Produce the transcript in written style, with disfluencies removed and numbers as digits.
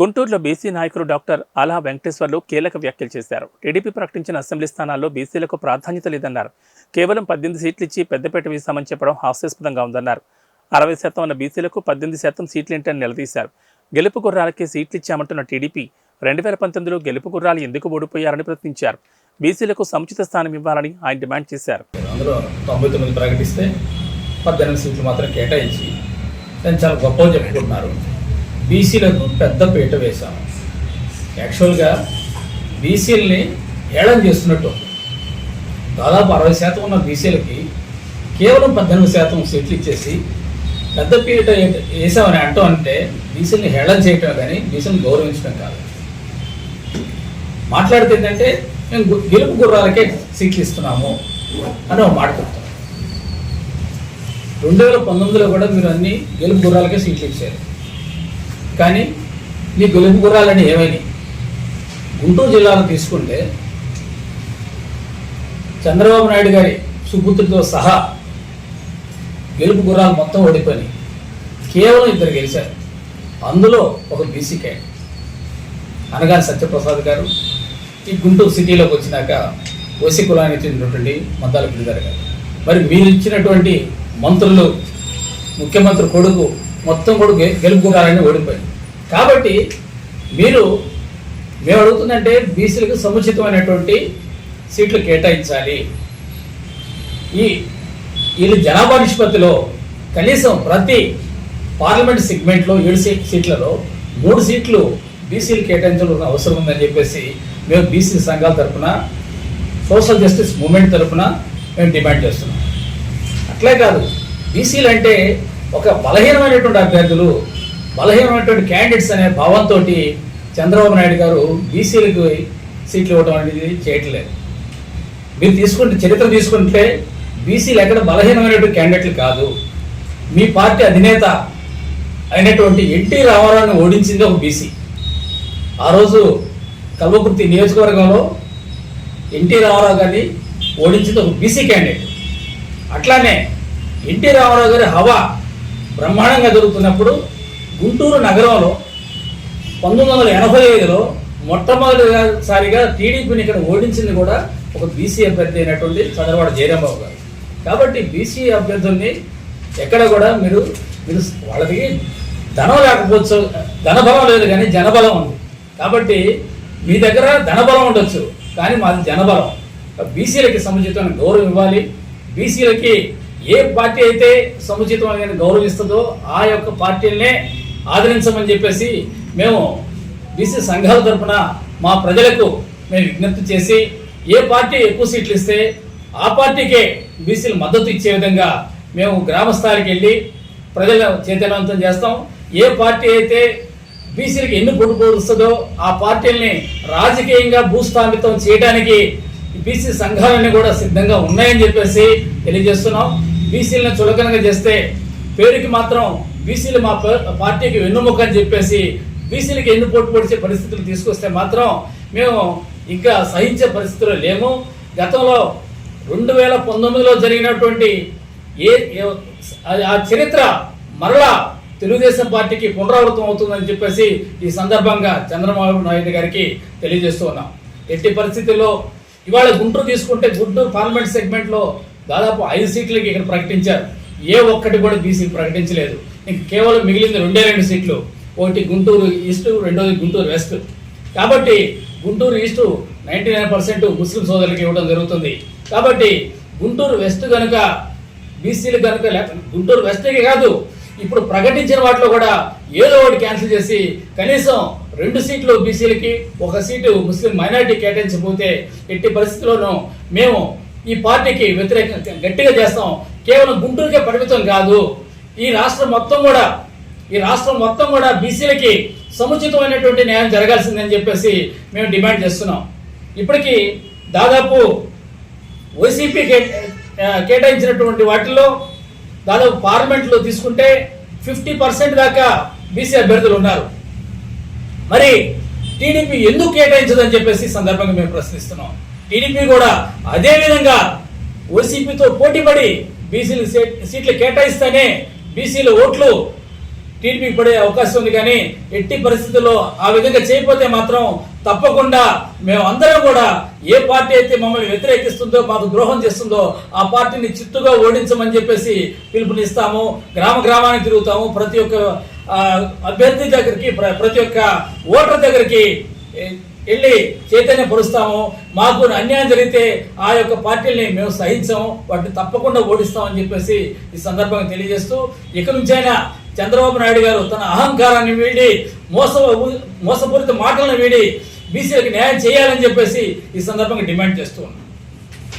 గుంటూరులో బీసీ నాయకులు డాక్టర్ ఆలా వెంకటేశ్వర్లు కీలక వ్యాఖ్యలు చేశారు. టీడీపీ ప్రకటించిన అసెంబ్లీ స్థానాల్లో బీసీలకు ప్రాధాన్యత లేదన్నారు. కేవలం 18 సీట్లు ఇచ్చి పెద్దపేట వేశామని చెప్పడం హాస్యాస్పదంగా ఉందన్నారు. 60% ఉన్న బీసీలకు 18% సీట్లేంటని నిలదీశారు. గెలుపు గుర్రాలకే సీట్లు ఇచ్చామంటున్న టీడీపీ 2019లో గెలుపు గుర్రాలు ఎందుకు ఓడిపోయారని ప్రశ్నించారు. బీసీలకు సముచిత స్థానం ఇవ్వాలని ఆయన డిమాండ్ చేశారు. అందులో 99 ప్రకటిస్తే 18 సీట్లు మాత్రం కేటాయించి దాన్ని చాలా గొప్పగా చెప్పుకుంటున్నారు. బీసీలకు పెద్ద పీట వేశాము. యాక్చువల్గా బీసీలని హేళన చేస్తున్నట్టు దాదాపు 60% ఉన్న బీసీలకి కేవలం 18% సీట్లు ఇచ్చేసి పెద్ద పీట వేసామని అంటాం అంటే బీసీని హేళన చేయటం కానీ బీసీని గౌరవించడం కాదు. మాట్లాడితే ఏంటంటే మేము గెలుపు గుర్రాలకే సీట్లు ఇస్తున్నాము అని ఒక మాట చెప్తాం. 2019లో కూడా మీరు అన్ని గెలుపు గుర్రాలకే సీట్లు ఇచ్చారు. కానీ మీ గెలుపు గుర్రాలని ఏమైనాయి? గుంటూరు జిల్లాలో తీసుకుంటే చంద్రబాబు నాయుడు గారి సుపుత్రుడితో సహా గెలుపు గుర్రాలు మొత్తం ఓడిపోయినాయి. కేవలం 2 గెలిచారు. అందులో ఒక బీసీ క్యాండిడేట్ అనగాని సత్యప్రసాద్ గారు ఈ గుంటూరు సిటీలోకి వచ్చినాక ఓసీ కులానికి చెందినటువంటి మద్దాల గిరిధర్ గారు. మరి మీరు ఇచ్చినటువంటి మంత్రులు, ముఖ్యమంత్రి కొడుకు మొత్తం కూడా గెలుపు గుర్రాలని ఓడిపోయింది. కాబట్టి మేము అడుగుతుందంటే బీసీలకు సముచితమైనటువంటి సీట్లు కేటాయించాలి. వీళ్ళు జనాభా నిష్పత్తిలో కనీసం ప్రతి పార్లమెంట్ సెగ్మెంట్లో 7 సీట్లలో 3 సీట్లు బీసీలు కేటాయించాల్సిన అవసరం ఉందని చెప్పేసి మేము బీసీ సంఘాల తరఫున, సోషల్ జస్టిస్ మూవ్మెంట్ తరఫున మేము డిమాండ్ చేస్తున్నాం. అట్లే కాదు, బీసీలు అంటే ఒక బలహీనమైనటువంటి అభ్యర్థులు, బలహీనమైనటువంటి క్యాండిడేట్స్ అనే భావంతో చంద్రబాబు నాయుడు గారు బీసీలకు సీట్లు ఇవ్వడం అనేది చేయట్లేదు. మీరు చరిత్ర తీసుకుంటే బీసీలు ఎక్కడ బలహీనమైనటువంటి క్యాండిడేట్లు కాదు. మీ పార్టీ అధినేత అయినటువంటి ఎన్టీ రామారావుని ఓడించింది ఒక బీసీ. ఆ రోజు కల్వకుర్తి నియోజకవర్గంలో ఎన్టీ రామారావు గారిని ఓడించింది ఒక బీసీ క్యాండిడేట్. అట్లానే ఎన్టీ రామారావు గారి హవా బ్రహ్మాండంగా జరుగుతున్నప్పుడు గుంటూరు నగరంలో 1985లో మొట్టమొదటిసారిగా టీడీపీని ఇక్కడ ఓడించింది కూడా ఒక బీసీ అభ్యర్థి అయినటువంటి చంద్రబాబు జయరాంబాబు గారు. కాబట్టి బీసీ అభ్యర్థుల్ని ఎక్కడ కూడా మీరు వాళ్ళకి ధనం లేకపోవచ్చు, ధనబలం లేదు కానీ జనబలం ఉంది. కాబట్టి మీ దగ్గర ధనబలం ఉండొచ్చు కానీ మాది జనబలం. బీసీలకి సముచితమైన గౌరవం ఇవ్వాలి. బీసీలకి ఏ పార్టీ అయితే సముచితమైన గౌరవం ఇస్తుందో ఆ యొక్క పార్టీలనే ఆదరించమని చెప్పేసి మేము బీసీ సంఘాల తరఫున మా ప్రజలకు మేము విజ్ఞప్తి చేసి, ఏ పార్టీ ఎక్కువ సీట్లు ఇస్తే ఆ పార్టీకే బీసీలు మద్దతు ఇచ్చే విధంగా మేము గ్రామ స్థాయికి వెళ్ళి ప్రజల చైతన్యవంతం చేస్తాం. ఏ పార్టీ అయితే బీసీలకు ఎన్ని పొడుస్తుందో ఆ పార్టీల్ని రాజకీయంగా భూస్థాపితం చేయడానికి బీసీ సంఘాలన్నీ కూడా సిద్ధంగా ఉన్నాయని చెప్పేసి తెలియజేస్తున్నాం. బీసీలను చులకనగా చేస్తే పేరుకి మాత్రం బీసీలు మా పార్టీకి వెన్నుముక అని చెప్పేసి బీసీలకి ఎన్ని పోటు పొడిచే పరిస్థితులు తీసుకొస్తే మాత్రం మేము ఇంకా సహించే పరిస్థితుల్లో లేము. గతంలో 2019లో జరిగినటువంటి ఆ చరిత్ర మరలా తెలుగుదేశం పార్టీకి పునరావృతం అవుతుందని చెప్పేసి ఈ సందర్భంగా చంద్రబాబు నాయుడు గారికి తెలియజేస్తూ ఉన్నాం. ఎట్టి పరిస్థితుల్లో ఇవాళ గుంటూరు తీసుకుంటే గుంటూరు పార్లమెంట్ సెగ్మెంట్లో దాదాపు 5 సీట్లకి ఇక్కడ ప్రకటించారు. ఏ ఒక్కటి కూడా బీసీ ప్రకటించలేదు. ఇంక కేవలం మిగిలింది 2 సీట్లు. ఒకటి గుంటూరు ఈస్ట్, రెండోది గుంటూరు వెస్ట్. కాబట్టి గుంటూరు ఈస్ట్ 99% ముస్లిం సోదరులకి ఇవ్వడం జరుగుతుంది. కాబట్టి గుంటూరు వెస్ట్ కనుక బీసీలు కనుక గుంటూరు వెస్ట్కి కాదు, ఇప్పుడు ప్రకటించిన వాటిలో కూడా ఏదో ఒకటి క్యాన్సిల్ చేసి కనీసం 2 సీట్లు బీసీలకి, 1 సీటు ముస్లిం మైనారిటీ కేటాయించకపోతే ఎట్టి పరిస్థితుల్లోనూ మేము ఈ పార్టీకి వ్యతిరేకంగా గట్టిగా చేస్తాం. కేవలం గుంటూరుకే పరిమితం కాదు, ఈ రాష్ట్రం మొత్తం కూడా బీసీలకి సముచితమైనటువంటి న్యాయం జరగాల్సిందని చెప్పేసి మేము డిమాండ్ చేస్తున్నాం. ఇప్పటికీ దాదాపు వైసీపీ కేటాయించినటువంటి వాటిల్లో దాదాపు పార్లమెంట్లో తీసుకుంటే 50% దాకా బీసీ అభ్యర్థులు ఉన్నారు. మరి టీడీపీ ఎందుకు కేటాయించదని చెప్పేసి సందర్భంగా మేము ప్రశ్నిస్తున్నాం. టీడీపీ కూడా అదే విధంగా వైసీపీతో పోటీపడి బీసీలు సీట్లు కేటాయిస్తేనే బీసీల ఓట్లు టీడీపీ పడే అవకాశం ఉంది. కానీ ఎట్టి పరిస్థితుల్లో ఆ విధంగా చేయకపోతే మాత్రం తప్పకుండా మేము అందరం కూడా ఏ పార్టీ అయితే మమ్మల్ని వ్యతిరేకిస్తుందో, మాకు ద్రోహం చేస్తుందో ఆ పార్టీని చిత్తుగా ఓడించమని చెప్పేసి పిలుపునిస్తాము. గ్రామ గ్రామానికి తిరుగుతాము, ప్రతి ఒక్క అభ్యర్థి దగ్గరికి, ప్రతి ఒక్క ఓటర్ దగ్గరికి వెళ్ళి చైతన్యపరుస్తాము. మాకు అన్యాయం జరిగితే ఆ యొక్క పార్టీల్ని మేము సహించాము, వాటిని తప్పకుండా ఓడిస్తామని చెప్పేసి ఈ సందర్భంగా తెలియజేస్తూ, ఇక నుంచైనా చంద్రబాబు నాయుడు గారు తన అహంకారాన్ని వీడి, మోసపూరిత మాటలను వీడి బీసీలకు న్యాయం చేయాలని చెప్పేసి ఈ సందర్భంగా డిమాండ్ చేస్తూ ఉన్నాం.